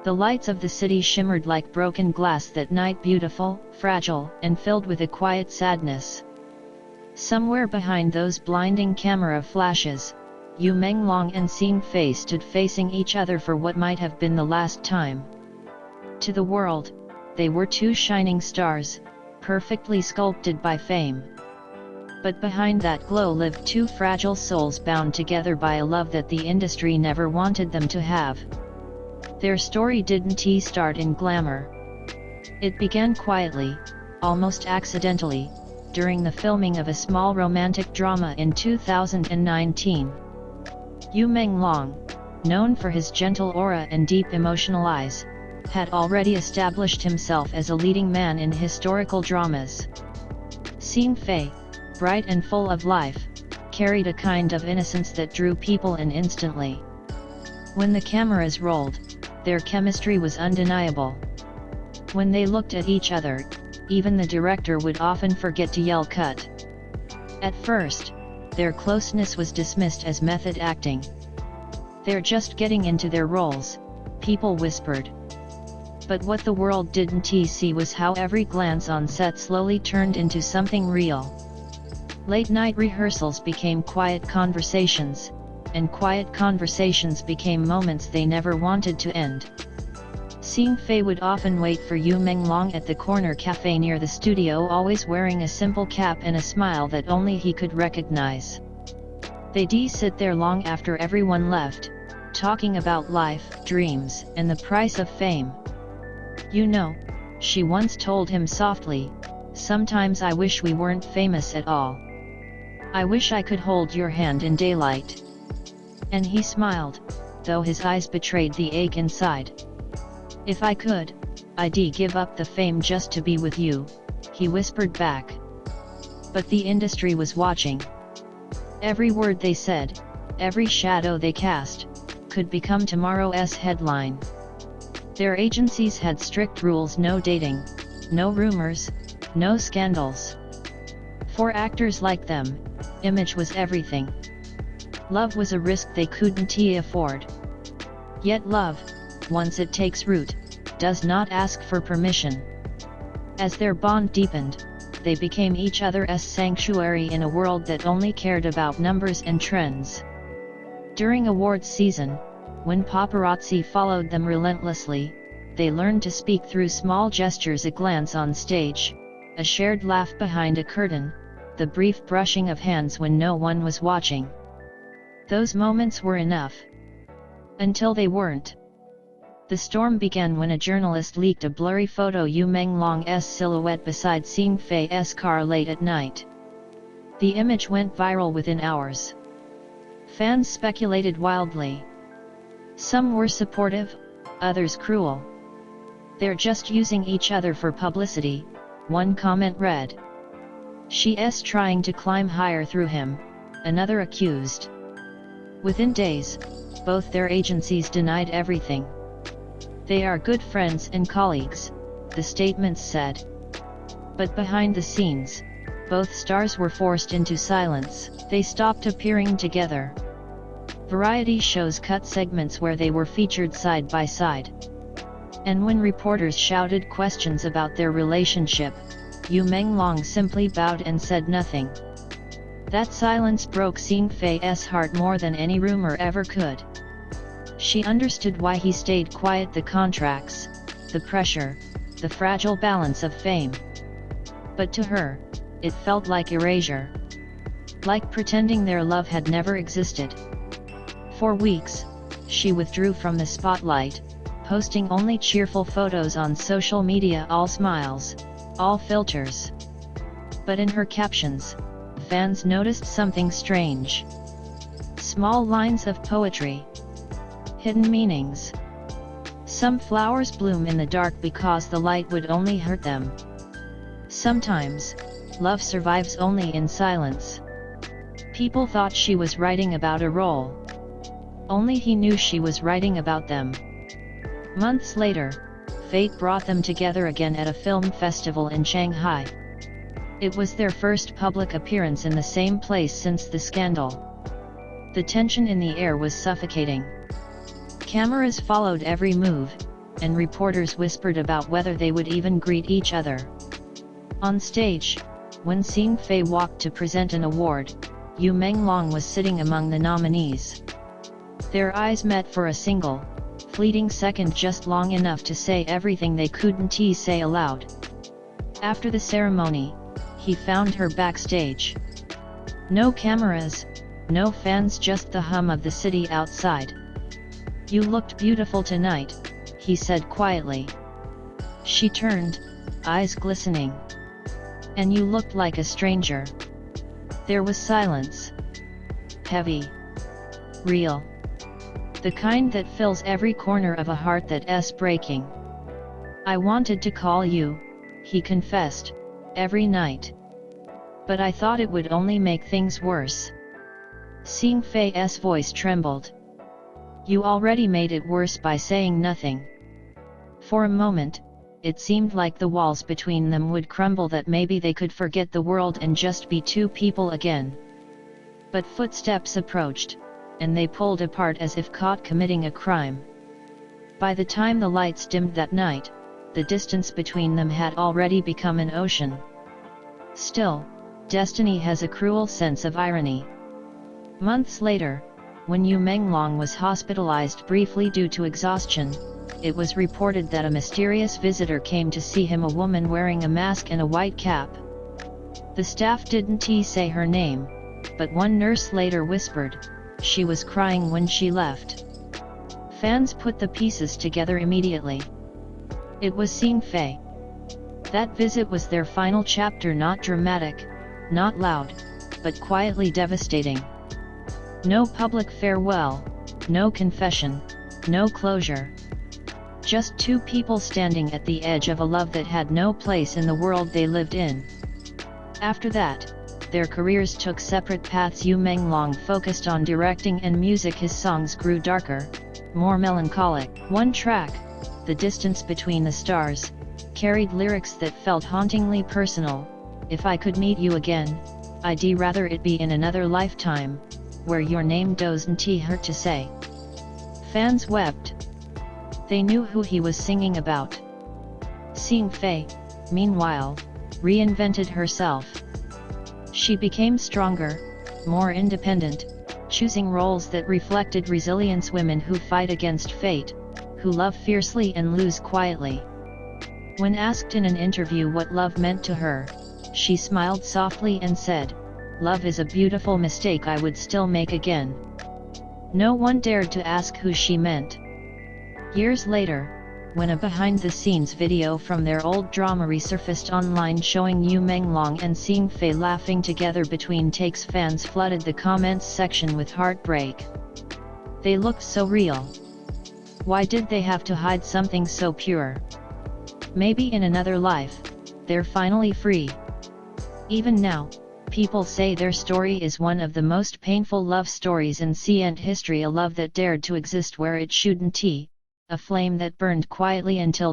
The lights of the city shimmered like broken glass that night, beautiful, fragile, and filled with a quiet sadness. Somewhere behind those blinding camera flashes, Menglong and Xing Fei stood facing each other for what might have been the last time. To the world, they were two shining stars, perfectly sculpted by fame. But behind that glow lived two fragile souls bound together by a love that the industry never wanted them to have. Their story didn't start in glamour. It began quietly, almost accidentally, during the filming of a small romantic drama in 2019. Menglong, known for his gentle aura and deep emotional eyes, had already established himself as a leading man in historical dramas. Xing Fei, bright and full of life, carried a kind of innocence that drew people in instantly. When the cameras rolled, their chemistry was undeniable. When they looked at each other, even the director would often forget to yell cut. At first, their closeness was dismissed as method acting. "They're just getting into their roles," people whispered. But what the world didn't see was how every glance on set slowly turned into something real. Late-night rehearsals became quiet conversations, and quiet conversations became moments they never wanted to end. Xing Fei would often wait for Menglong at the corner cafe near the studio, always wearing a simple cap and a smile that only he could recognize. They'd sit there long after everyone left, talking about life, dreams, and the price of fame. "You know," she once told him softly, "sometimes I wish we weren't famous at all. I wish I could hold your hand in daylight." And he smiled, though his eyes betrayed the ache inside. "If I could, I'd give up the fame just to be with you," he whispered back. But the industry was watching. Every word they said, every shadow they cast, could become tomorrow's headline. Their agencies had strict rules: no dating, no rumors, no scandals. For actors like them, image was everything. Love was a risk they couldn't afford. Yet love, once it takes root, does not ask for permission. As their bond deepened, they became each other's sanctuary in a world that only cared about numbers and trends. During awards season, when paparazzi followed them relentlessly, they learned to speak through small gestures: a glance on stage, a shared laugh behind a curtain, the brief brushing of hands when no one was watching. Those moments were enough. Until they weren't. The storm began when a journalist leaked a blurry photo: Menglong's silhouette beside Xing Fei's car late at night. The image went viral within hours. Fans speculated wildly. Some were supportive, others cruel. "They're just using each other for publicity," one comment read. "She's trying to climb higher through him," another accused. Within days, both their agencies denied everything. "They are good friends and colleagues," the statements said. But behind the scenes, both stars were forced into silence. They stopped appearing together. Variety shows cut segments where they were featured side by side. And when reporters shouted questions about their relationship, Menglong simply bowed and said nothing. That silence broke Xing Fei's heart more than any rumor ever could. She understood why he stayed quiet: the contracts, the pressure, the fragile balance of fame. But to her, it felt like erasure. Like pretending their love had never existed. For weeks, she withdrew from the spotlight, posting only cheerful photos on social media, all smiles, all filters. But in her captions, fans noticed something strange. Small lines of poetry. Hidden meanings. Some flowers bloom in the dark because the light would only hurt them. Sometimes, love survives only in silence. People thought she was writing about a role. Only he knew she was writing about them. Months later, fate brought them together again at a film festival in Shanghai. It was their first public appearance in the same place since the scandal. The tension in the air was suffocating. Cameras followed every move, and reporters whispered about whether they would even greet each other. On stage, when Xing Fei walked to present an award, Menglong was sitting among the nominees. Their eyes met for a single, fleeting second, just long enough to say everything they couldn't say aloud. After the ceremony, he found her backstage. No cameras, no fans, just the hum of the city outside. "You looked beautiful tonight," he said quietly. She turned, eyes glistening. "And you looked like a stranger." There was silence. Heavy. Real. The kind that fills every corner of a heart that's breaking. "I wanted to call you," he confessed, "every night. But I thought it would only make things worse." Xing Fei's voice trembled. "You already made it worse by saying nothing." For a moment, it seemed like the walls between them would crumble, that maybe they could forget the world and just be two people again. But footsteps approached, and they pulled apart as if caught committing a crime. By the time the lights dimmed that night, the distance between them had already become an ocean. Still, destiny has a cruel sense of irony. Months later, when Menglong was hospitalized briefly due to exhaustion, it was reported that a mysterious visitor came to see him, a woman wearing a mask and a white cap. The staff didn't say her name, but one nurse later whispered, she was crying when she left. Fans put the pieces together immediately. It was Xing Fei. That visit was their final chapter, not dramatic, not loud, but quietly devastating. No public farewell, no confession, no closure. Just two people standing at the edge of a love that had no place in the world they lived in. After that, their careers took separate paths. Menglong focused on directing and music. His songs grew darker, more melancholic. One track, "The Distance Between the Stars," carried lyrics that felt hauntingly personal. "If I could meet you again, I'd rather it be in another lifetime, where your name doesn't hurt to say." Fans wept. They knew who he was singing about. Xing Fei, meanwhile, reinvented herself. She became stronger, more independent, choosing roles that reflected resilience. Women who fight against fate, who love fiercely and lose quietly. When asked in an interview what love meant to her, she smiled softly and said, "Love is a beautiful mistake I would still make again." No one dared to ask who she meant. Years later, when a behind-the-scenes video from their old drama resurfaced online showing Menglong and Xing Fei laughing together between takes, fans flooded the comments section with heartbreak. They looked so real. Why did they have to hide something so pure? Maybe in another life, they're finally free. Even now, people say their story is one of the most painful love stories in C-ent history, a love that dared to exist where it shouldn't, a flame that burned quietly until the